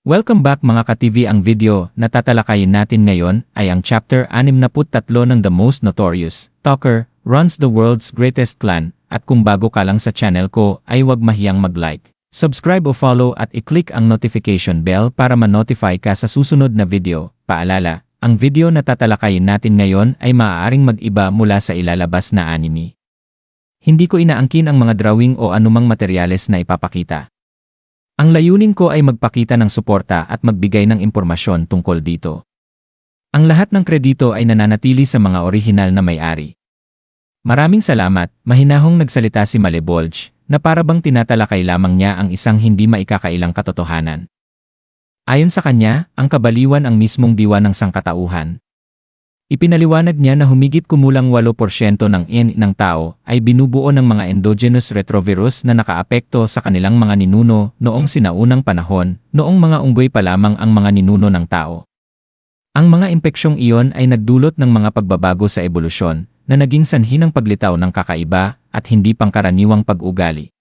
Welcome back mga ka-TV. Ang video na tatalakayin natin ngayon ay ang chapter 63 ng The Most Notorious Stalker Runs the World's Greatest Clan, at kung bago ka lang sa channel ko ay huwag mahiyang mag-like, subscribe o follow at i-click ang notification bell para ma-notify ka sa susunod na video. Paalala, ang video na tatalakayin natin ngayon ay maaaring mag-iba mula sa ilalabas na anime. Hindi ko inaangkin ang mga drawing o anumang materyales na ipapakita. Ang layunin ko ay magpakita ng suporta at magbigay ng impormasyon tungkol dito. Ang lahat ng kredito ay nananatili sa mga orihinal na may-ari. Maraming salamat. Mahinahong nagsalita si Malebolge, na parabang tinatalakay lamang niya ang isang hindi maikakailang katotohanan. Ayon sa kanya, ang kabaliwan ang mismong diwa ng sangkatauhan. Ipinaliwanag niya na humigit kumulang 8% ng ng tao ay binubuo ng mga endogenous retrovirus na nakaapekto sa kanilang mga ninuno noong sinaunang panahon, noong mga unggoy pa lamang ang mga ninuno ng tao. Ang mga impeksyong iyon ay nagdulot ng mga pagbabago sa ebolusyon na naging sanhi ng paglitaw ng kakaiba at hindi pangkaraniwang pag-ugali.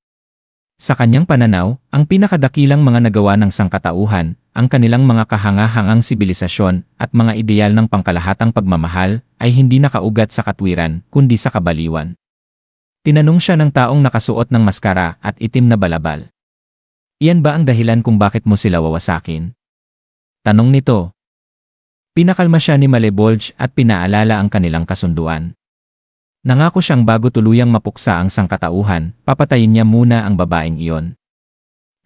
Sa kanyang pananaw, ang pinakadakilang mga nagawa ng sangkatauhan, ang kanilang mga kahanga-hangang sibilisasyon at mga ideal ng pangkalahatang pagmamahal ay hindi nakaugat sa katwiran kundi sa kabaliwan. Tinanong siya ng taong nakasuot ng maskara at itim na balabal. Iyan ba ang dahilan kung bakit mo sila wawasakin? Tanong nito. Pinakalma siya ni Malebolge at pinaalala ang kanilang kasunduan. Nangako siyang bago tuluyang mapuksa ang sangkatauhan, papatayin niya muna ang babaeng iyon.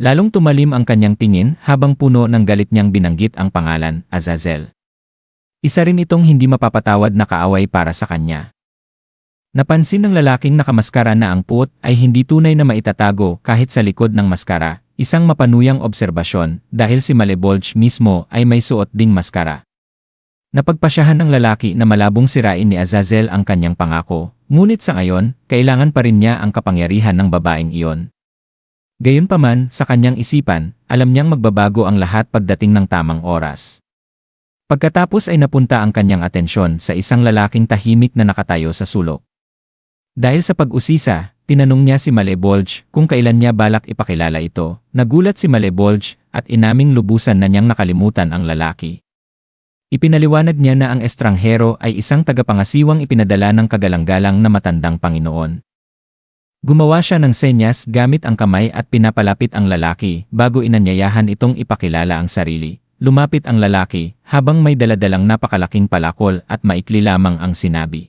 Lalong tumalim ang kanyang tingin habang puno ng galit niyang binanggit ang pangalan, Azazel. Isa rin itong hindi mapapatawad na kaaway para sa kanya. Napansin ng lalaking nakamaskara na ang puot ay hindi tunay na maitatago kahit sa likod ng maskara, isang mapanuyang obserbasyon dahil si Malebolge mismo ay may suot ding maskara. Napagpasyahan ng lalaki na malabong sirain ni Azazel ang kanyang pangako, ngunit sa ngayon, kailangan pa rin niya ang kapangyarihan ng babaeng iyon. Gayunpaman, sa kanyang isipan, alam niyang magbabago ang lahat pagdating ng tamang oras. Pagkatapos ay napunta ang kanyang atensyon sa isang lalaking tahimik na nakatayo sa sulok. Dahil sa pag-usisa, tinanong niya si Malebolge kung kailan niya balak ipakilala ito. Nagulat si Malebolge at inaming lubusan na niyang nakalimutan ang lalaki. Ipinaliwanag niya na ang estranghero ay isang tagapangasiwang ipinadala ng kagalang-galang na matandang Panginoon. Gumawa siya ng senyas gamit ang kamay at pinapalapit ang lalaki bago inanyayahan itong ipakilala ang sarili. Lumapit ang lalaki habang may daladalang napakalaking palakol at maikli lamang ang sinabi.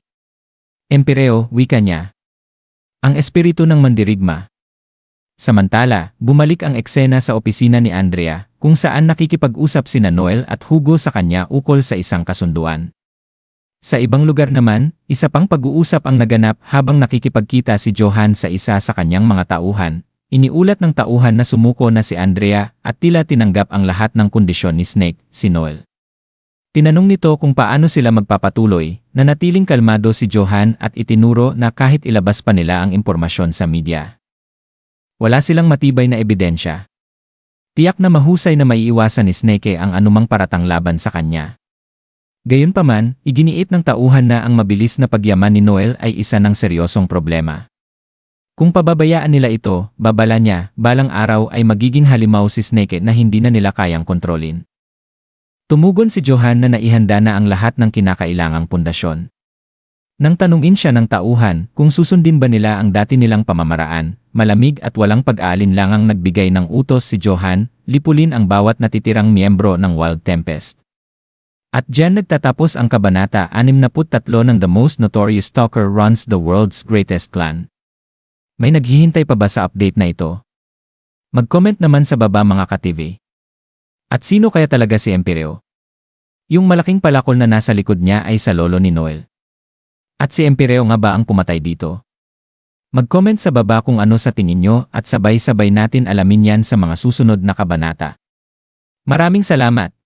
Empereo, wika niya. Ang espiritu ng mandirigma. Samantala, bumalik ang eksena sa opisina ni Andrea, kung saan nakikipag-usap sina Noel at Hugo sa kanya ukol sa isang kasunduan. Sa ibang lugar naman, isa pang pag-uusap ang naganap habang nakikipagkita si Johan sa isa sa kanyang mga tauhan. Iniulat ng tauhan na sumuko na si Andrea at tila tinanggap ang lahat ng kondisyon ni Snake, si Noel. Tinanong nito kung paano sila magpapatuloy, nanatiling kalmado si Johan at itinuro na kahit ilabas pa nila ang impormasyon sa media, wala silang matibay na ebidensya. Tiyak na mahusay na maiiwasan ni Snake ang anumang paratang laban sa kanya. Gayunpaman, iginiit ng tauhan na ang mabilis na pagyaman ni Noel ay isa ng seryosong problema. Kung pababayaan nila ito, babala niya, balang araw ay magiging halimaw si Snake na hindi na nila kayang kontrolin. Tumugon si Johan na naihanda na ang lahat ng kinakailangang pundasyon. Nang tanungin siya ng tauhan kung susundin ba nila ang dati nilang pamamaraan, malamig at walang pag-aalinlangang nagbigay ng utos si Johan, lipulin ang bawat natitirang miyembro ng Wild Tempest. At diyan nagtatapos ang kabanata 63 ng The Most Notorious Stalker Runs the World's Greatest Clan. May naghihintay pa ba sa update na ito? Mag-comment naman sa baba mga ka-TV. At sino kaya talaga si Empereo? Yung malaking palakol na nasa likod niya ay sa lolo ni Noel. At si Empereo nga ba ang pumatay dito? Mag-comment sa baba kung ano sa tingin nyo at sabay-sabay natin alamin yan sa mga susunod na kabanata. Maraming salamat!